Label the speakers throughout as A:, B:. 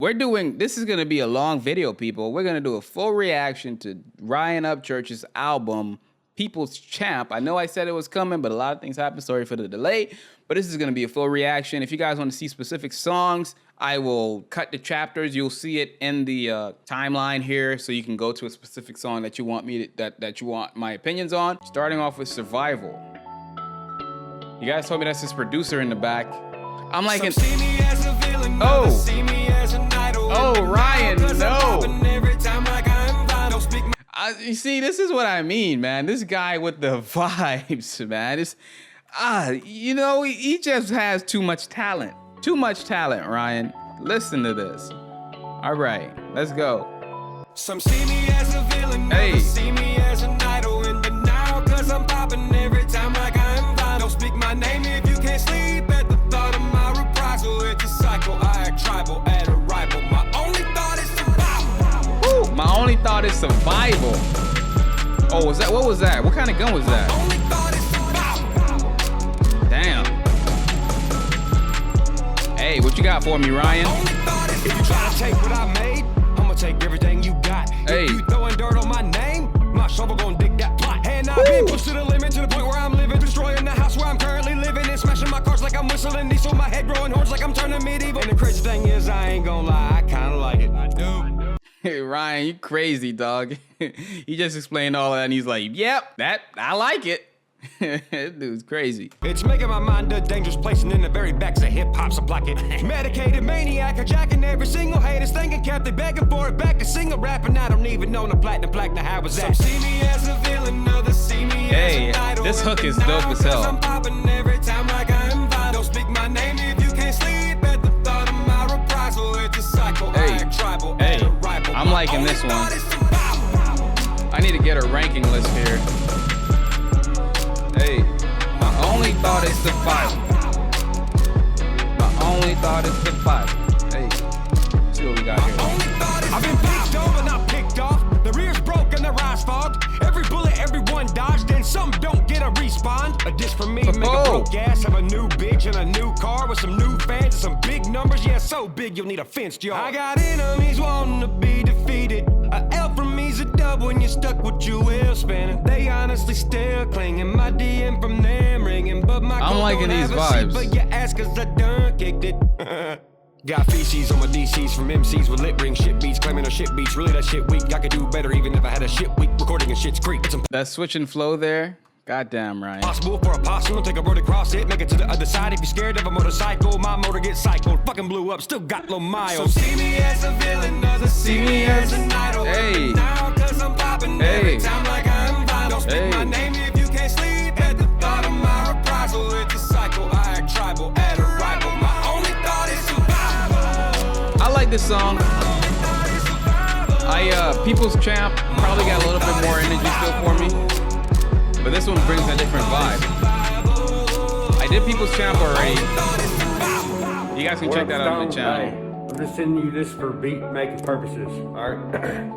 A: This is gonna be a long video, people. We're gonna do a full reaction to Ryan Upchurch's album, People's Champ. I know I said it was coming, but a lot of things happened. Sorry for the delay, but this is gonna be a full reaction. If you guys wanna see specific songs, I will cut the chapters. You'll see it in the timeline here, so you can go to a specific song that you want that you want my opinions on. Starting off with Survival. You guys told me that's his producer in the back. I'm like, oh, Ryan, no. You see, this is what I mean, man. This guy with the vibes, man. You know, he just has too much talent. Too much talent, Ryan. Listen to this. All right, let's go.
B: Some see me as a villain, others see me as an idol in the now, cause I'm popping every time like I'm vinyl. Don't speak my name if you can't sleep at the thought of my reprisal. It's a cycle, I act tribal at arrival. My only thought is survival.
A: Woo, my only thought is survival. Oh, what was that? What kind of gun was that?
B: My only thought is survival.
A: Damn. Hey, what you got for me, Ryan?
B: If you try to take what I made, I'ma take everything you got.
A: Hey.
B: If you throwing dirt on my name, my shovel gonna dig that plot. And I've been pushed to the limit, to the point where I'm living, destroying the house where I'm currently living, and smashing my cars like I'm whistling diesel, my head growing horns like I'm turning medieval. And the crazy thing is, I ain't gonna lie, I kinda like it. I do.
A: Hey, Ryan, you crazy, dog. He just explained all that, and he's like, yep, I like it. This dude's crazy.
B: It's making my mind a dangerous place, and in the very backs of hip-hop's a block it. Medicated maniac, hijacking every single haters, thinking captain, begging for it back to sing a rap, and I don't even know the platinum how was that. Some see me as a villain, others see me as an idol.
A: This hook is dope as hell.
B: I'm popping every time like I'm vital. Don't speak my name if you can't sleep at the thought of my reprisal. It's a cycle, I act tribal at arrival.
A: I'm liking this one. I need to get a ranking list here. Hey, my only thought is survival. My only thought is survival. Hey, see what we got here.
B: I've been picked over, not picked off. The rear's broke and the ride's fogged. Every bullet, everyone dodged, and some don't get a respawn. A dish from me, make a broke ass, have a new bitch and a new car with some new fans and some big numbers. Yeah, so big you'll need a fenced yard. I got enemies wanting to be defeated. A L from me's a dub when you're stuck with you will spinning. They honestly still clinging. My DM from them ringing, but my
A: I'm liking these vibes.
B: But you ask cause I done kicked it. Got feces on my DCs from MCs with lip ring shit beats, claiming our shit beats. Really that shit weak. I could do better even if I had a shit week. Recording in shit's creek.
A: That switch and flow there. Goddamn, Ryan.
B: Possible for a possum, take a road across it, make it to the other side. If you're scared of a motorcycle, my motor gets cycled. Fucking blew up, still got low miles. So see me as a villain, others see me as an idol.
A: Hey.
B: Now, cause I'm popping every time like I'm vinyl. Don't speak my name if you can't sleep at the thought of my reprisal. It's a cycle, I act tribal at arrival. My only thought is survival.
A: I like this song. People's Champ probably got a little bit more energy still for me. But this one brings a different vibe. I did People's Champ already. You guys can check that out on the channel.
C: I'm just sending you this for beat making purposes. All
A: right.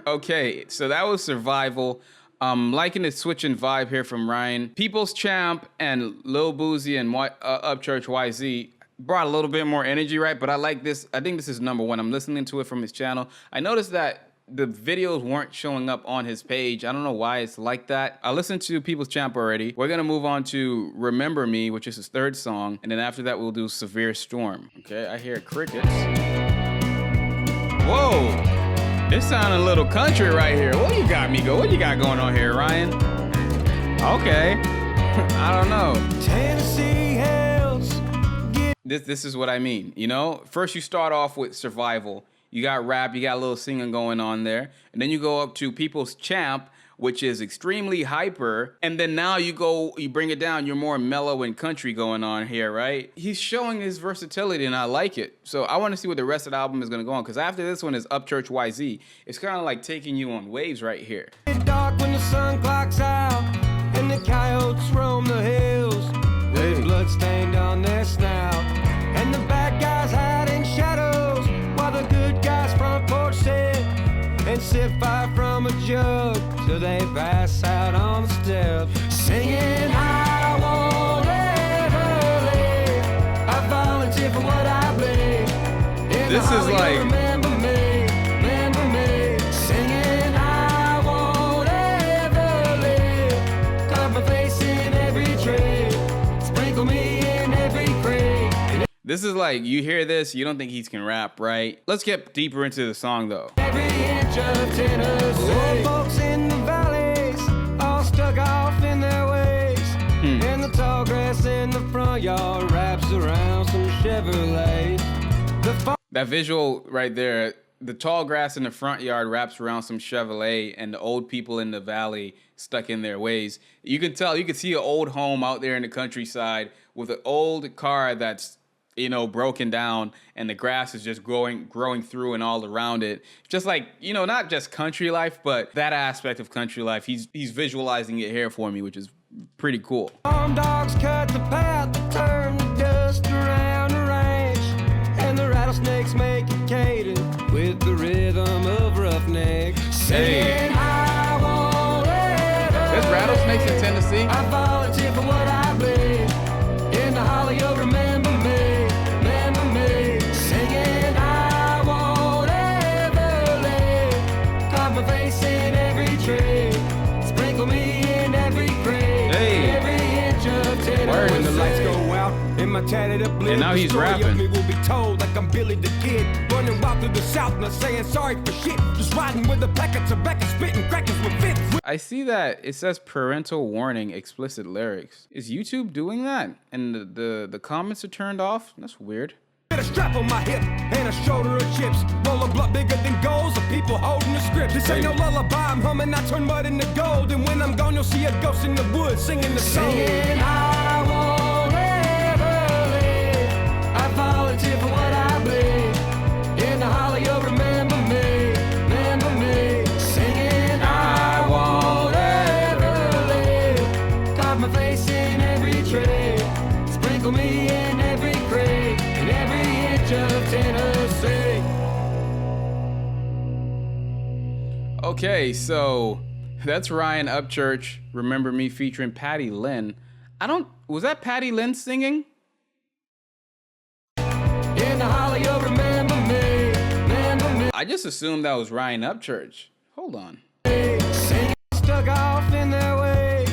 A: Okay, so that was Survival. Liking the switch and vibe here from Ryan. People's Champ and Lil Boozy and Upchurch YZ brought a little bit more energy, right? But I like this. I think this is #1. I'm listening to it from his channel. I noticed that the videos weren't showing up on his page. I don't know why it's like that. I listened to People's Champ already. We're gonna move on to Remember Me, which is his 3rd song. And then after that, we'll do Severe Storm. Okay, I hear crickets. Whoa, this sounding a little country right here. What you got going on here, Ryan? Okay, I don't know.
B: Tennessee Hills.
A: This is what I mean, you know? First you start off with Survival. You got rap, you got a little singing going on there. And then you go up to People's Champ, which is extremely hyper. And then now you bring it down, you're more mellow and country going on here, right? He's showing his versatility and I like it. So I want to see what the rest of the album is gonna go on, because after this one is Upchurch YZ. It's kind of like taking you on waves right here.
B: It's dark when the sun clocks out and the coyotes roam the hills with blood stained on their snout. And the bad guys hide in shadows while the good guys front porch sit and sip fire from a jug till they pass out on the steps. singing I won't ever live. I volunteer for what I believe.
A: This is like
B: Remember me, singing I won't ever live. Carve my face in every tree, sprinkle me in every creek.
A: this is like you hear this, you don't think he can rap, right? Let's get deeper into the song though.
B: Every inch of Tennessee. Old folks in the valleys, all stuck off in their ways. And the tall grass in the front yard wraps around some Chevrolets.
A: That visual right there, the tall grass in the front yard wraps around some Chevrolet, and the old people in the valley stuck in their ways. You can tell, you can see an old home out there in the countryside with an old car that's, you know, broken down, and the grass is just growing through and all around it. Just like, you know, not just country life, but that aspect of country life. He's visualizing it here for me, which is pretty cool.
B: Farm dogs cut the path to turn the dust around the ranch, and the rattlesnakes make a cadence with the rhythm of roughnecks.
A: Hey.
B: I won't ever
A: There's rattlesnakes in Tennessee?
B: I volunteer for what I believe. In the hollow, you'll remember me, singing I won't ever live. Carve my face in every tree, sprinkle me in every creek.
A: Hey.
B: Every inch of Tennessee.
A: Word.
B: When the lights go out in my tatted up blue,
A: And now he's rapping.
B: me will be told like I'm Billy the Kid, running wild through the South, not saying sorry for shit, just riding with a pack of tobacco, spitting crackers with fits.
A: I see that it says parental warning, explicit lyrics. Is YouTube doing that? And the comments are turned off? That's weird.
B: Get a strap on my hip and a shoulder of chips. Roll a blunt bigger than goals of people holding the script. This ain't no lullaby, I'm humming, I turn mud into gold. And when I'm gone, you'll see a ghost in the woods singing the song. Singing I won't ever live. I volunteer for what I believe. In the hollow, you'll remember me. Singing I won't ever live. Carve my face in every tree, sprinkle me in every creek, in every inch of Tennessee.
A: Okay, so that's Ryan Upchurch, Remember Me, featuring Patty Lynn. Was that Patty Lynn singing?
B: In the hollow, you'll remember me.
A: I just assumed that was Ryan Upchurch. Hold on.
B: Singing stuck off in their ways,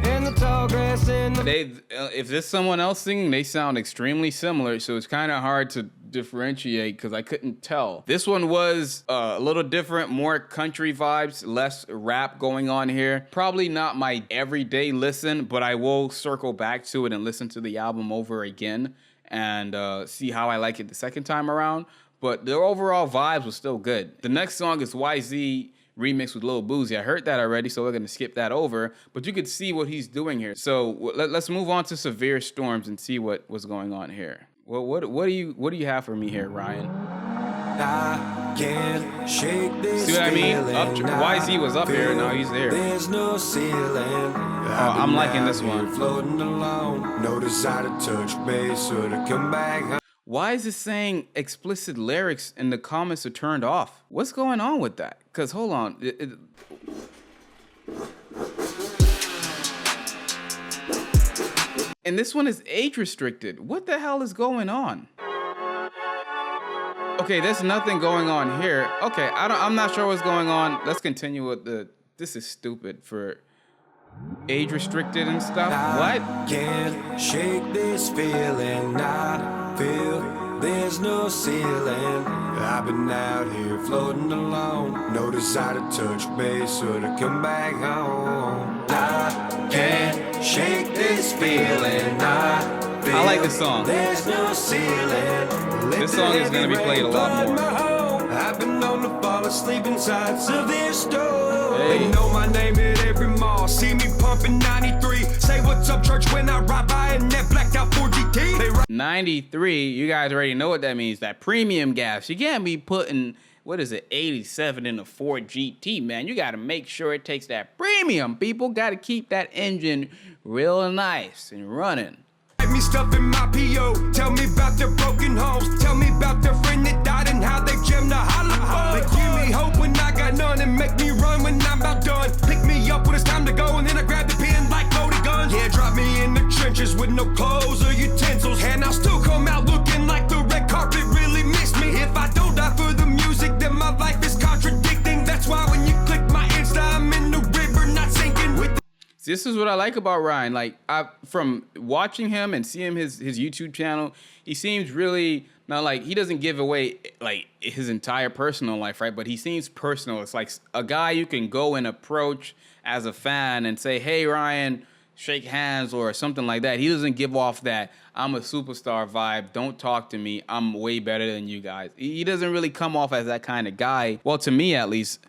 B: and the tall grass in the
A: If there's someone else singing, they sound extremely similar, so it's kind of hard to differentiate because I couldn't tell. This one was a little different, more country vibes, less rap going on here. Probably not my everyday listen, but I will circle back to it and listen to the album over again and see how I like it the second time around. But the overall vibes was still good. The next song is YZ remixed with Lil Boozy. I heard that already, so we're gonna skip that over. But you could see what he's doing here. So let's move on to Severe Storms and see what was going on here. Well, what do you have for me here, Ryan?
B: I can't shake this.
A: See what I mean?
B: feeling.
A: YZ was up here, now he's there.
B: There's no ceiling.
A: I'm liking this one.
B: Floating alone, no desire to touch base or to come back home.
A: Why is it saying explicit lyrics and the comments are turned off? What's going on with that? Because hold on. And this one is age restricted. What the hell is going on? Okay, there's nothing going on here. Okay, I'm not sure what's going on. Let's continue with this is stupid for age restricted and stuff. What?
B: Can't shake this feeling. I feel there's no ceiling. I've been out here floating alone, no desire to touch base or to come back home. I can't shake this feeling.
A: I like this song.
B: There's no ceiling.
A: This song is gonna be played a lot more.
B: I've been known to fall asleep inside severe storm.
A: Hey.
B: They know my name at every mall. See me pumping 93. Say what's up, church, when I ride by in that blacked out 4GT.
A: 93, you guys already know what that means. That premium gas. You can't be putting, what is it, 87 in a Ford GT, man. You got to make sure it takes that premium. People got to keep that engine real nice and running.
B: Me stuff in my PO. Tell me about their broken homes. Tell me about their friend that died and how they jammed the hollow. They give me hope when I got none and make me run when I'm about done. Pick me up when it's time to go and then I grab the pen like loaded pictures with no clothes or utensils, and I'll still come out looking like the red carpet really missed me. If I don't die for the music, then my life is contradicting. That's why when you click my Insta, I'm in the river, not sinking with the
A: This is what I like about Ryan. Like, from watching him and seeing his YouTube channel, he seems really not like, he doesn't give away like his entire personal life, right? But he seems personal. It's like a guy you can go and approach as a fan and say, hey, Ryan, shake hands or something like that. He doesn't give off that I'm a superstar vibe. Don't talk to me. I'm way better than you guys. He doesn't really come off as that kind of guy. Well, to me at least.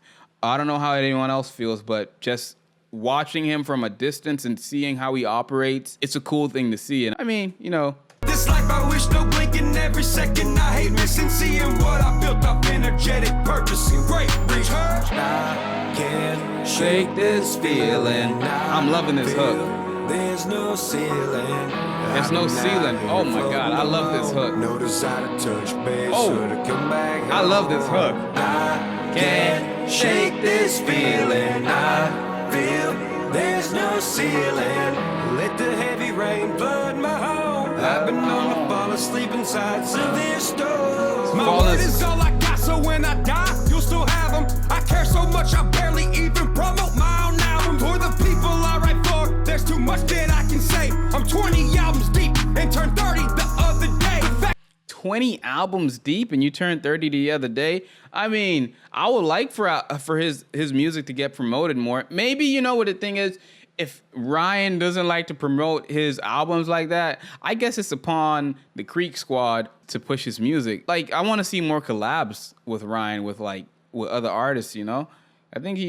A: I don't know how anyone else feels, but just watching him from a distance and seeing how he operates, it's a cool thing to see. And I mean, you know,
B: this life I wish no blinking every second. I hate missing, seeing what I built up, energetic purpose and great return. I can't
A: shake this feeling. I'm loving this hook.
B: There's no ceiling.
A: There's no ceiling. Oh my God, I love this hook.
B: No desire to touch base.
A: Oh,
B: come back.
A: I love this hook.
B: I can't shake this feeling. I feel there's no ceiling. Let the heavy rain flood my home. I've been known to fall asleep inside severe storms. My word is all I got, so when I die, you'll still have them. I care so much, I barely even promote my own album. For the people I write for, there's too much that I can say. I'm 20 albums deep and turned 30 the other day.
A: 20 albums deep and you turned 30 the other day. I mean, I would like for his music to get promoted more. Maybe, you know what the thing is, if Ryan doesn't like to promote his albums like that, I guess it's upon the Creek Squad to push his music. Like, I want to see more collabs with Ryan with other artists, you know? I think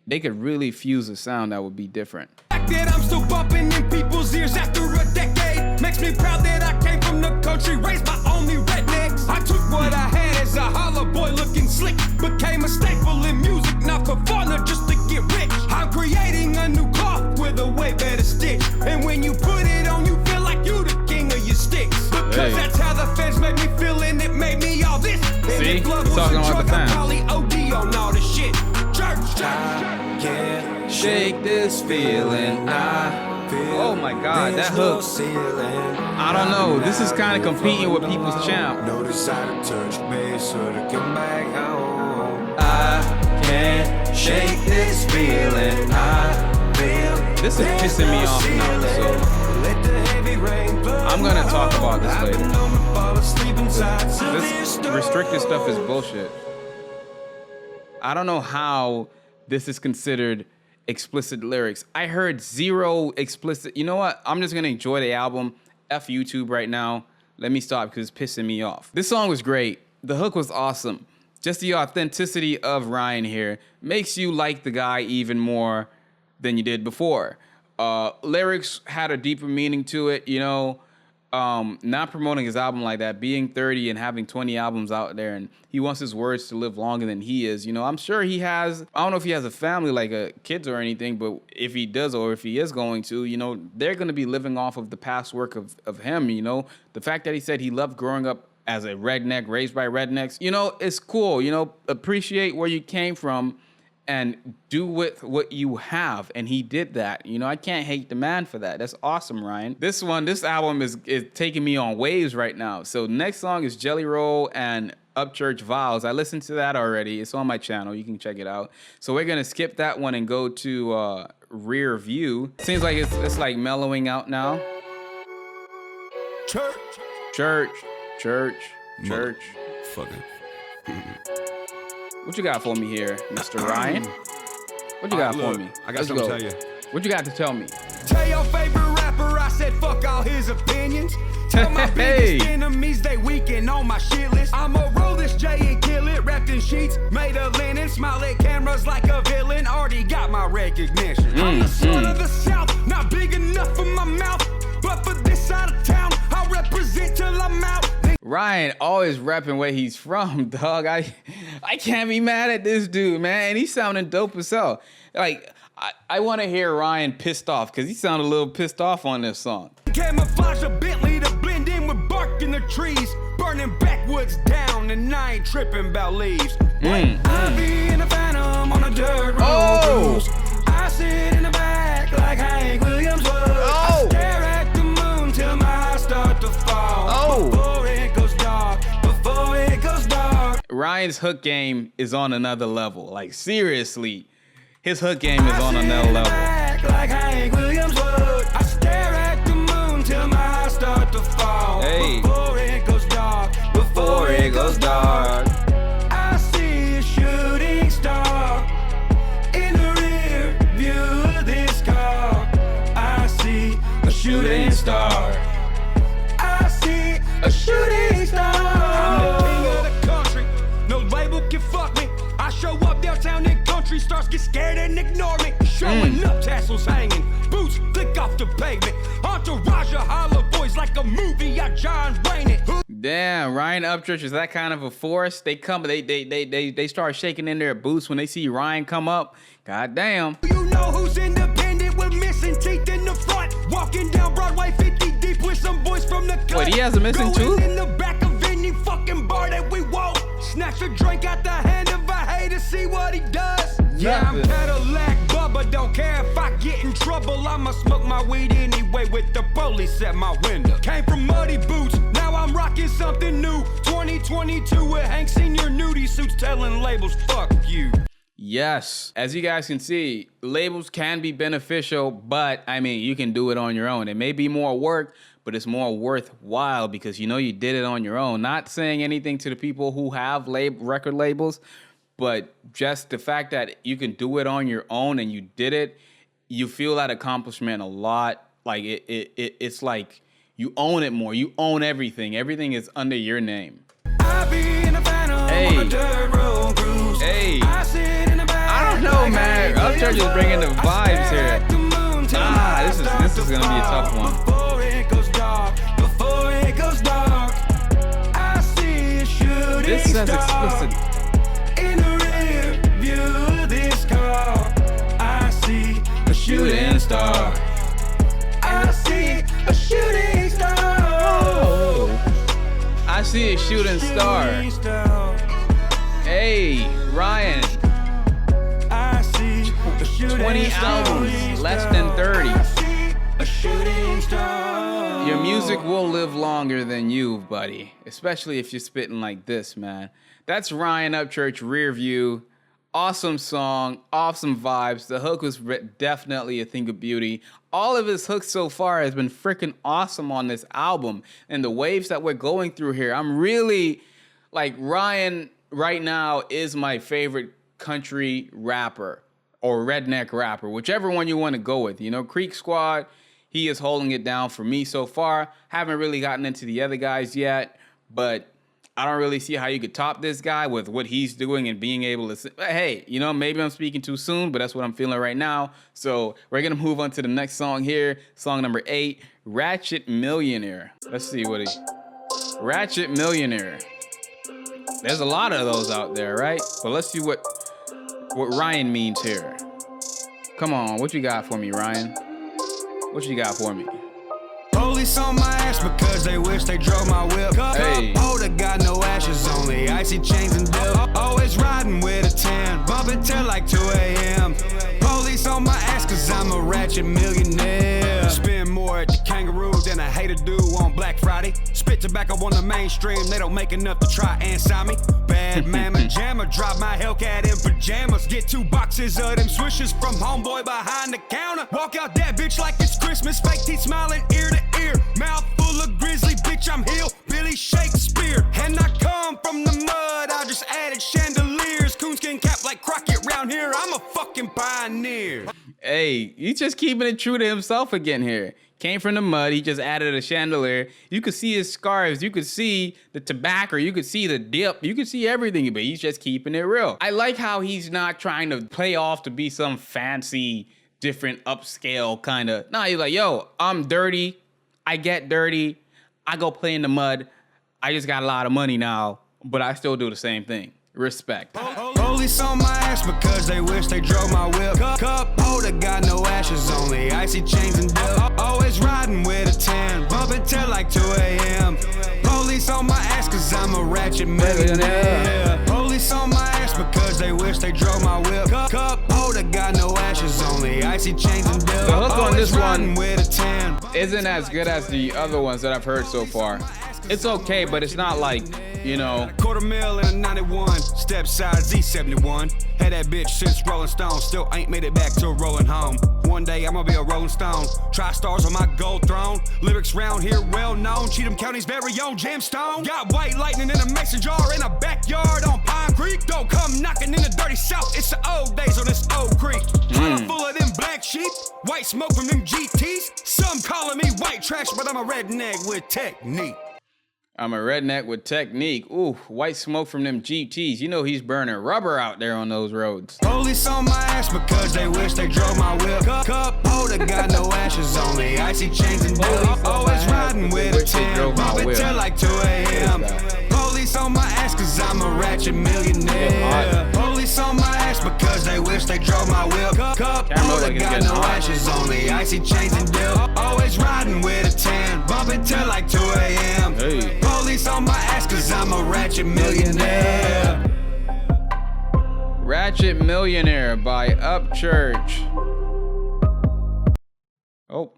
A: they could really fuse a sound that would be different.
B: That I'm still bumping in people's ears after a decade makes me proud that I came from the country, raised by only rednecks. I took what I had as a holler boy looking slick, became a staple in music, not for fun or just to get rich. I'm creating a new cloth with a way better stitch, and when you put it on, you feel like you the king of your sticks. Because that's how the fans made me feel, and it made me all this.
A: See, talking about the fans.
B: Probably OD on all this shit. Church, I can't
A: shake this feeling. Oh my God, that hook. I don't know. This is kind of competing with People's Champ.
B: No desire to touch base or to come back home.
A: I can't shake this feeling. This is pissing me off now, so I'm gonna talk about this later. This restricted stuff is bullshit. I don't know how this is considered explicit lyrics. I heard 0 explicit. You know what? I'm just gonna enjoy the album. F YouTube right now. Let me stop because it's pissing me off. This song was great. The hook was awesome. Just the authenticity of Ryan here makes you like the guy even more than you did before. Lyrics had a deeper meaning to it, you know. Not promoting his album like that, being 30 and having 20 albums out there, and he wants his words to live longer than he is. You know, I'm sure he has, I don't know if he has a family, like kids or anything, but if he does or if he is going to, you know, they're going to be living off of the past work of him, you know. The fact that he said he loved growing up as a redneck, raised by rednecks, you know, it's cool, you know, appreciate where you came from and do with what you have. And he did that. You know, I can't hate the man for that. That's awesome, Ryan. This album is taking me on waves right now. So next song is Jelly Roll and Upchurch Vows. I listened to that already. It's on my channel. You can check it out. So we're going to skip that one and go to Rear View. Seems like it's like mellowing out now. Church.
B: Fucking.
A: What you got for me here, Mr. Ryan? What you got for me?
B: I got something to tell you.
A: What you got to tell me?
B: Tell your favorite rapper I said fuck all his opinions. Tell my biggest enemies they weaken on my shit list. I'ma roll this J and kill it, wrapped in sheets, made of linen, smile at cameras like a villain. Already got my recognition. I'm the son of the South, not big enough for my mouth, but for this side of town, I represent till I'm out.
A: Ryan always repping where he's from, dog. I can't be mad at this dude, man. And he's sounding dope as hell. Like, I want to hear Ryan pissed off because he sounded a little pissed off on this song.
B: Camouflage a Bentley to blend in with bark in the trees, burning backwoods down, and I ain't tripping about leaves. I be in a phantom on a dirt road. I sit in the back like Hank Williams was. I stare at the
A: Ryan's hook game is on another level. Like, seriously, his hook game is on another level.
B: Like Hank Williams would. I stare at the moon till my eyes start to fall.
A: Hey.
B: Before it goes dark,
A: Before it goes dark.
B: I see a shooting star in the rear view of this car. I see a shooting star. I see a shooting star. I'm the king of the country. No label can fuck me. I show up downtown in country, stars get scared and ignore me. Showing up, tassels hanging, boots flick off the pavement. Entourage of hollow boys like a movie. I John Wayne it.
A: Damn, Ryan Upchurch is that kind of a force. They come, they start shaking in their boots when they see Ryan come up. God damn.
B: You know who's independent with missing teeth in the front? Walking down Broadway 50 deep with some boys from the cut.
A: Wait, he has a missing tooth?
B: In the back of any fucking bar that we won't. Snatch a drink out the hand of a hater, see what he does. Yeah, I'm Cadillac Bubba, don't care if I get in trouble. I'ma smoke my weed anyway with the police at my window. Came from muddy boots, now I'm rocking something new. 2022 with Hank Senior nudie suits telling labels, fuck you.
A: Yes, as you guys can see, labels can be beneficial, but I mean, you can do it on your own. It may be more work, but it's more worthwhile because you know you did it on your own. Not saying anything to the people who have record labels, but just the fact that you can do it on your own and you did it, you feel that accomplishment a lot. Like it's like you own it more. You own everything. Everything is under your name. Hey. Hey. I don't know, man. Upchurch is bringing the vibes here. This is gonna be a tough one. This says explicit.
B: In the rear view of this car, I see a shooting star. I see a shooting star.
A: Oh. I see a shooting star. Hey, Ryan.
B: I see a shooting
A: 20 albums, less than 30.
B: A shooting star.
A: Your music will live longer than you, buddy. Especially if you're spitting like this, man. That's Ryan Upchurch, Rear View. Awesome song, awesome vibes. The hook was definitely a thing of beauty. All of his hooks so far has been freaking awesome on this album. And the waves that we're going through here, I'm really, like, Ryan right now is my favorite country rapper or redneck rapper, whichever one you want to go with. You know, Creek Squad, he is holding it down for me so far. Haven't really gotten into the other guys yet, but I don't really see how you could top this guy with what he's doing and being able to. Hey, you know, maybe I'm speaking too soon, but that's what I'm feeling right now. So we're going to move on to the next song here. Song number 8, Ratchet Millionaire. Let's see what he... Ratchet Millionaire. There's a lot of those out there, right? But let's see what Ryan means here. Come on, what you got for me, Ryan? What you got for me?
B: Police on my ass because they wish they drove my whip.
A: Hey.
B: Holder got no ashes, only icy chains and dip. Always riding with a 10, bumping till like 2 a.m. Police on my ass cause I'm a ratchet millionaire. Spend more at the Kangaroo than a hater do on Black Friday. Spit tobacco on the mainstream, they don't make enough to try and sign me. Bad mamma jammer, drop my Hellcat in pajamas. Get 2 boxes of them swishes from homeboy behind the counter. Walk out that bitch like it's Christmas, fake teeth smiling ear to ear. Mouth full of grizzly, bitch, I'm Billy Shakespeare. And I come from the mud, I just added chandeliers. Coonskin cap like Crockett round here, I'm a fucking pioneer.
A: Hey, he's just keeping it true to himself again here. Came from the mud, he just added a chandelier. You could see his scarves, you could see the tobacco, you could see the dip, you could see everything, but he's just keeping it real. I like how he's not trying to play off to be some fancy, different, upscale kind of. Nah, he's like, yo, I'm dirty, I get dirty, I go play in the mud, I just got a lot of money now, but I still do the same thing. Respect.
B: Police on my ass because they wish they drove my whip. Cup holder got no ashes, only icy chains and dip. Always riding with a 10, bumping till like 2 a.m. Police on my ass cause I'm a ratchet millionaire. Police on my ass because they wish they drove my whip. Cup holder got no ashes, only icy chains and dip.
A: The hook on this one
B: with a 10.
A: isn't as good as the other ones that I've heard so far. It's okay, but it's not like, you know.
B: $250,000 in a 91, step side Z71. Had that bitch since Rolling Stone, still ain't made it back to rolling home. One day I'm gonna be a Rolling Stone, Tri-Stars on my gold throne. Lyrics round here well known, Cheatham County's very own gemstone. Got white lightning in a mason jar in a backyard on Pine Creek. Don't come knocking in the dirty south, it's the old days on this old creek. Full of them black sheep, white smoke from them GTs. Some calling me white trash, but I'm a redneck with technique.
A: I'm a redneck with technique. Ooh, white smoke from them GTs. You know he's burning rubber out there on those roads.
B: Police on my ass because they wish they drove my whip. Cup holder got no ashes, only icy chains and bills. Always riding with a 10, bumping till like 2 a.m. Police on my ass cause I'm a ratchet millionaire. Police on my ass because they wish they drove my whip. Cup holder got no ashes, only icy chains and bills. Always riding with a 10, bumping till like 2 a.m.
A: Hey.
B: Police on my ass cause I'm a ratchet millionaire.
A: Ratchet Millionaire by Upchurch. Oh.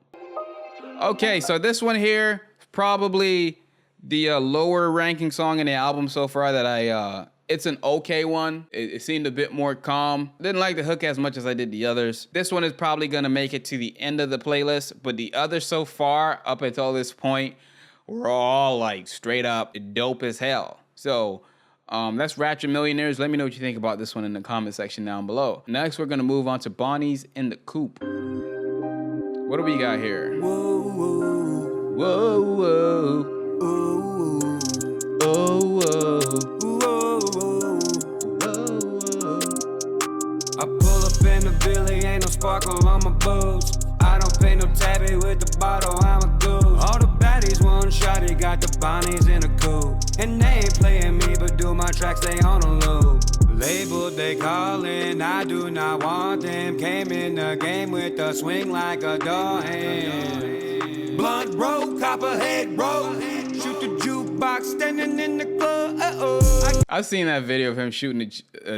A: Okay, so this one here is probably the lower ranking song in the album so far that it's an okay one. It seemed a bit more calm. Didn't like the hook as much as I did the others. This one is probably gonna make it to the end of the playlist, but the others so far up until this point were all like straight up dope as hell. So that's Ratchet Millionaires. Let me know what you think about this one in the comment section down below. Next, we're gonna move on to Bonnie's In The Coupe. What do we got here?
B: Whoa, whoa,
A: Whoa, whoa,
B: whoa,
A: oh, whoa,
B: whoa, whoa.
A: whoa,
B: I pull up in the Billy, ain't no sparkle on my boots. I don't pay no tabby with the bottle, I'm a goose. All the baddies one shot, they got the Bonnies in a coupe. And they ain't playing me, but do my tracks, they on a loop. Labeled, they callin', I do not want them. Came in the game with a swing like a door hand. Blunt roll, copperhead roll. Shoot the jukebox, standing in the club, uh-oh.
A: I've seen that video of him shooting a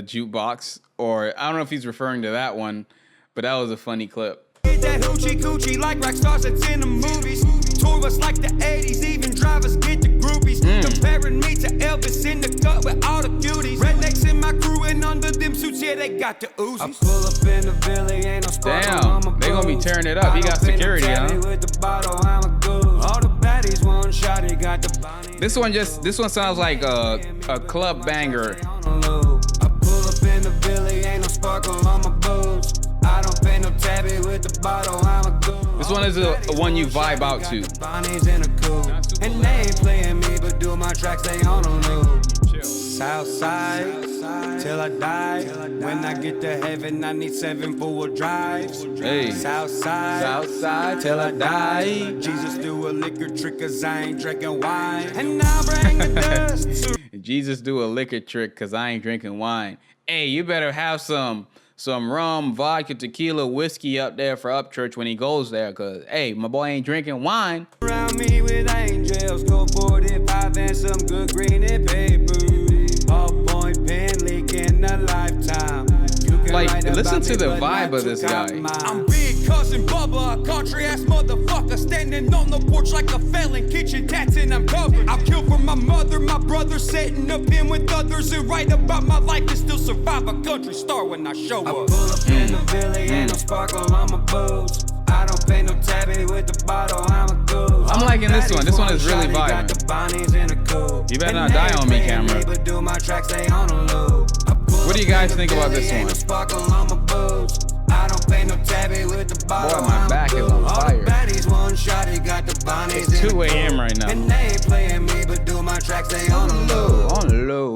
A: jukebox, or I don't know if he's referring to that one, but that was a funny clip.
B: Get that hoochie coochie like rock stars that's in the movies. Tour us like the 80s, even drivers get the groupies. Comparing me to Elvis in the cut with all the cuties. Rednecks in my crew and under them suits, yeah, they got the Uzis. I pull up in the Billy, ain't no sparkle on my
A: Damn, they gonna be tearing it up. He got security, huh?
B: With the bottle, I'm a goose. All the baddies one shot, he got the Bonnie.
A: This one sounds like a club banger.
B: I pull up in the Billy, ain't no sparkle on my boots. I don't pay no tabby with the bottle, I'm a goose.
A: This one is a one you vibe out to.
B: Bonnie's in a coupe. And they ain't playing me, but do my tracks, they on a loop. Southside, till I die. When I get to heaven, I need 7 4-wheel drives.
A: Hey.
B: Southside, till I die. Jesus do a liquor trick, cause I ain't drinking wine. And I'll bring the dust.
A: Jesus do a liquor trick, cause I ain't drinking wine. Hey, you better have some rum, vodka, tequila, whiskey up there for Upchurch when he goes there, cause hey, my boy ain't drinking wine.
B: Around me with angels, go 45 and some good green and paper. Ballpoint pen leak in a lifetime.
A: Like, listen to the vibe of this guy.
B: I'm big cousin Bubba, a country ass motherfucker, standing on the porch like a felon, kitchen tats and I'm covered. I'll kill for my mother, my brother, setting up in with others and write about my life and still survive a country star when I show up. I pull up in the Billy, ain't no sparkle on my boots. I don't pay no tabby with the bottle, I'm a goose.
A: I'm liking this one. This one is really vibing. You better not die on me, camera.
B: But do my tracks, they on a loop.
A: What do you guys think about this one?
B: I don't pay no tabby with the bottle.
A: Boy, my back is on fire.
B: It's
A: 2 a.m. right now.
B: And they ain't playing me, but do my tracks, they on a low.
A: On the low.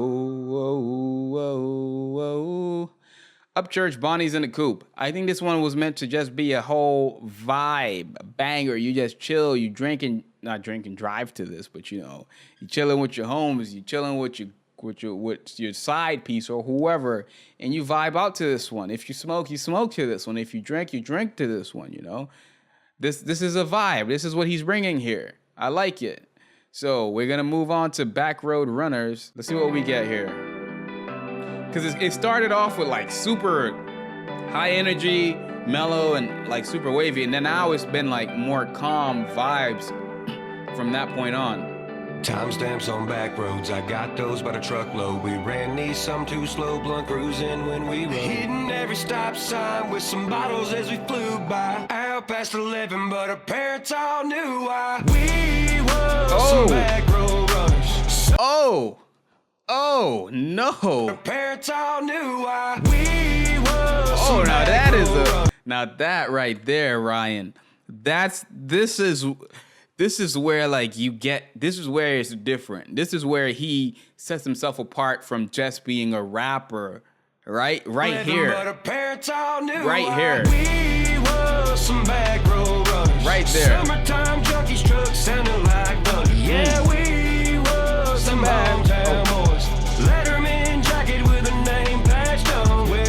A: Whoa, whoa, whoa. Upchurch, Bonnie's In The Coupe. I think this one was meant to just be a whole vibe, a banger. You just chill, you drinking, not drink and drive to this, but you know, you chilling with your homies, you chilling with your side piece or whoever, and you vibe out to this one. If you smoke to this one. If you drink to this one, you know. This is a vibe. This is what he's bringing here. I like it. So we're gonna move on to Backroad Runners. Let's see what we get here. Because it started off with like super high energy, mellow, and like super wavy. And then now it's been like more calm vibes from that point on.
B: Timestamps on back roads, I got those by the truckload. We ran these some too slow, blunt cruising when we rode. Hitting every stop sign with some bottles as we flew by. Out past 11, but our parents all knew why. We were some backroad runners.
A: Oh no!
B: Our parents all knew why. We were
A: Oh, now that is now that right there, Ryan. This is where like this is where it's different. This is where he sets himself apart from just being a rapper, right here. Right here.
B: We were some backroad runners.
A: Right there.
B: Summertime junkies, trucks sounding like thunder. Yeah, we were some hometown boys. Letterman jacket with a name patched on. Wear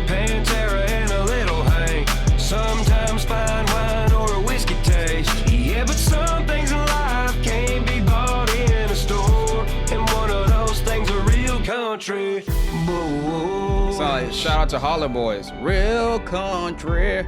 B: Pantera and a little hang. Sometimes fine wine or a whiskey taste. Yeah, but some things in life can't be bought in a store. And one of those things a real country boy.
A: So shout out to Holler Boys. Real country.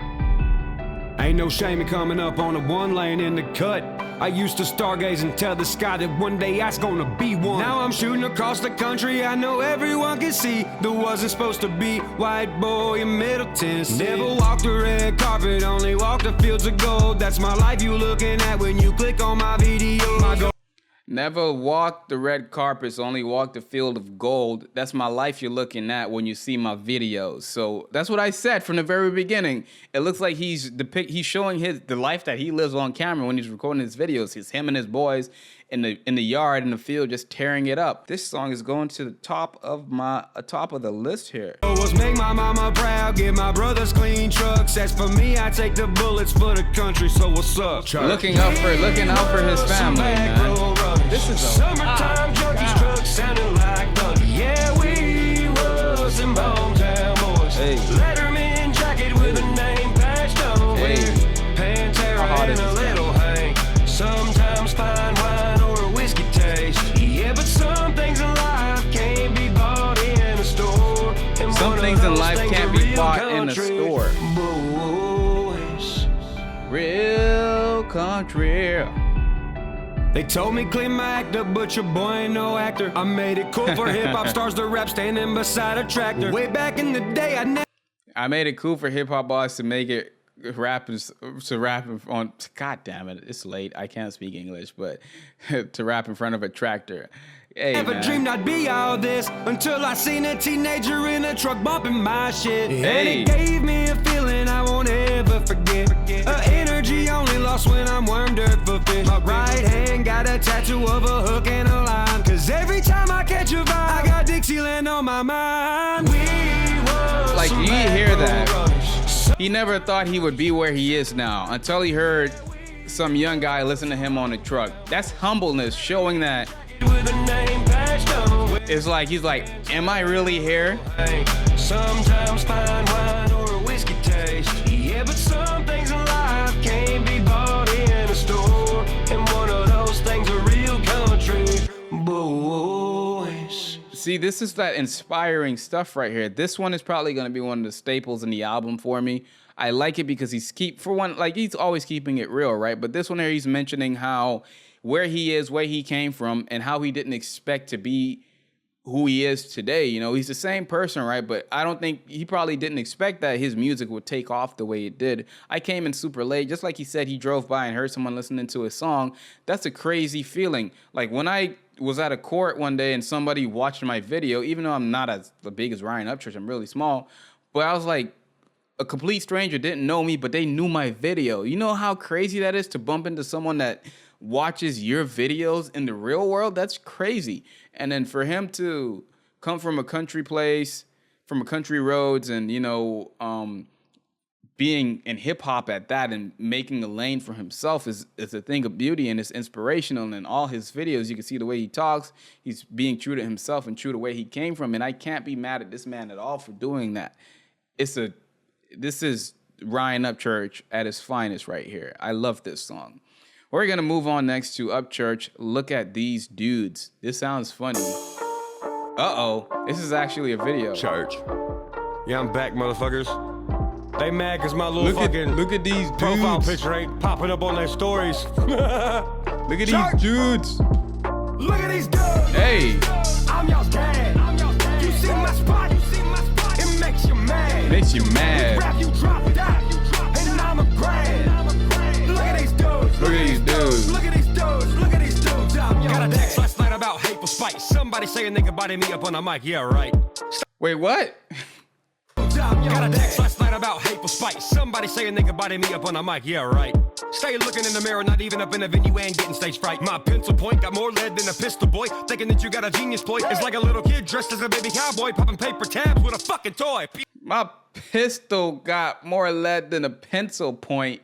C: Ain't no shame in coming up on a one lane in the cut. I used to stargaze and tell the sky that one day I's gonna be one. Now I'm shooting across the country, I know everyone can see. There wasn't supposed to be white boy in Middle Tennessee. Never walked the red carpet, only walked the fields of gold. That's my life you looking at when you click on my video. My goal.
A: Never walked the red carpets, only walked the field of gold. That's my life you're looking at when you see my videos. So that's what I said from the very beginning. It looks like he's showing the life that he lives on camera when he's recording his videos. It's him and his boys in the yard, in the field, just tearing it up. This song is going to the top of the list here.
C: Was make my mama proud, give my brothers clean trucks. As for me, I take the bullets for the country. So what's up?
A: Looking out for his family, man. This is a
B: summertime junkies, trucks sounding like thunder. Yeah, we was some hometown boys.
A: Hey.
B: Letterman jacket with a name patched on.
A: Hey.
B: Pantera and a little hang. Sometimes fine wine or a whiskey taste. Yeah, but some things in life can't be bought in a store. And
A: some things in life can't be bought in a store.
B: Boys.
A: Real country.
C: They told me clean my act up, but your boy ain't no actor. I made it cool for hip-hop stars to rap standing beside a tractor. Way back in the day,
A: I made it cool for hip-hop bars to make it rappers to rap on. God damn it, it's late. I can't speak English, but to rap in front of a tractor. Hey,
C: never dreamed I'd be all this until I seen a teenager in a truck bumping my shit.
A: Hey.
C: And it gave me a feeling I won't ever forget. Energy only lost when I'm wormed up for fish. My right hand got a tattoo of a hook and a line. Cause every time I catch a vibe, I got Dixieland on my mind.
A: Like, you hear that? He never thought he would be where he is now until he heard some young guy listen to him on a truck. That's humbleness, showing that. It's like he's like, am I really here?
B: Sometimes fine wine or a whiskey taste. Yeah, but some things in life can't be bought in a store. And one of those things are real country boys.
A: See, this is that inspiring stuff right here. This one is probably going to be one of the staples in the album for me. I like it because he's he's always keeping it real, right? But this one here, he's mentioning how where he is, where he came from, and how he didn't expect to be who he is today. You know, he's the same person, right? But I don't think he probably didn't expect that his music would take off the way it did. I came in super late. Just like he said, he drove by and heard someone listening to his song. That's a crazy feeling. Like when I was at a court one day and somebody watched my video, even though I'm not as big as Ryan Upchurch, I'm really small, but I was like, a complete stranger didn't know me, but they knew my video. You know how crazy that is to bump into someone that watches your videos in the real world? That's crazy. And then for him to come from a country place, from a country roads, and, you know, being in hip hop at that and making a lane for himself is a thing of beauty, and it's inspirational. And in all his videos, you can see the way he talks. He's being true to himself and true to where he came from. And I can't be mad at this man at all for doing that. This is Ryan Upchurch at his finest right here. I love this song. We're going to move on next to Upchurch. Look at these dudes. This sounds funny. Uh-oh. This is actually a video.
C: Church. Yeah, I'm back, motherfuckers. They mad cause my little
A: look at these dudes.
C: Profile picture ain't popping up on their stories.
A: Look at these dudes.
B: Look at these dudes.
A: Hey.
B: I'm y'all's dad. You see my spot? It makes you mad.
A: Makes you mad.
B: Rap, you drop that. And I'm a grand. Look at these dudes.
A: Look at these dudes.
B: Look at these dudes. Look at these dudes. Got a text last night about hateful spite. Somebody say a nigga body me up on the mic. Yeah, right.
A: Wait, what?
B: Got a text last night about hateful spite. Somebody say a nigga body me up on the mic. Yeah, right. Stay looking in the mirror, not even up in the venue and getting stage fright. My pencil point got more lead than a pistol, boy. Thinking that you got a genius ploy. It's like a little kid dressed as a baby cowboy, popping paper tabs with a fucking toy.
A: My pistol got more lead than a pencil point.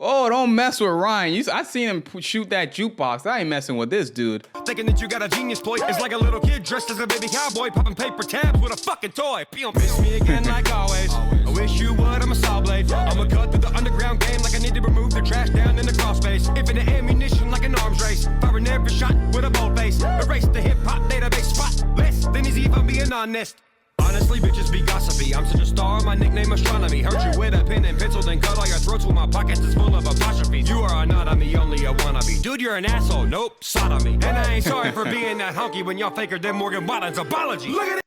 A: Oh, don't mess with Ryan. I seen him shoot that jukebox. I ain't messing with this dude.
B: Thinking that you got a genius ploy. It's like a little kid dressed as a baby cowboy, popping paper tabs with a fucking toy. Miss me again like always. I wish you would, I'm a saw blade. I'ma cut through the underground game like I need to remove the trash down in the crossface. Infinite ammunition like an arms race. Firing every shot with a bold face. Erase the hip-hop database spot. Less than easy if I'm being honest. Honestly, bitches be gossipy. I'm such a star, my nickname astronomy. Hurt you with a pen and pencil, then cut all your throats with my pockets is full of apostrophes. You are not on me, only a wannabe. Dude, you're an asshole, nope, sodomy. And I ain't sorry for being that honky when y'all faker than Morgan Wallen's apology. Look at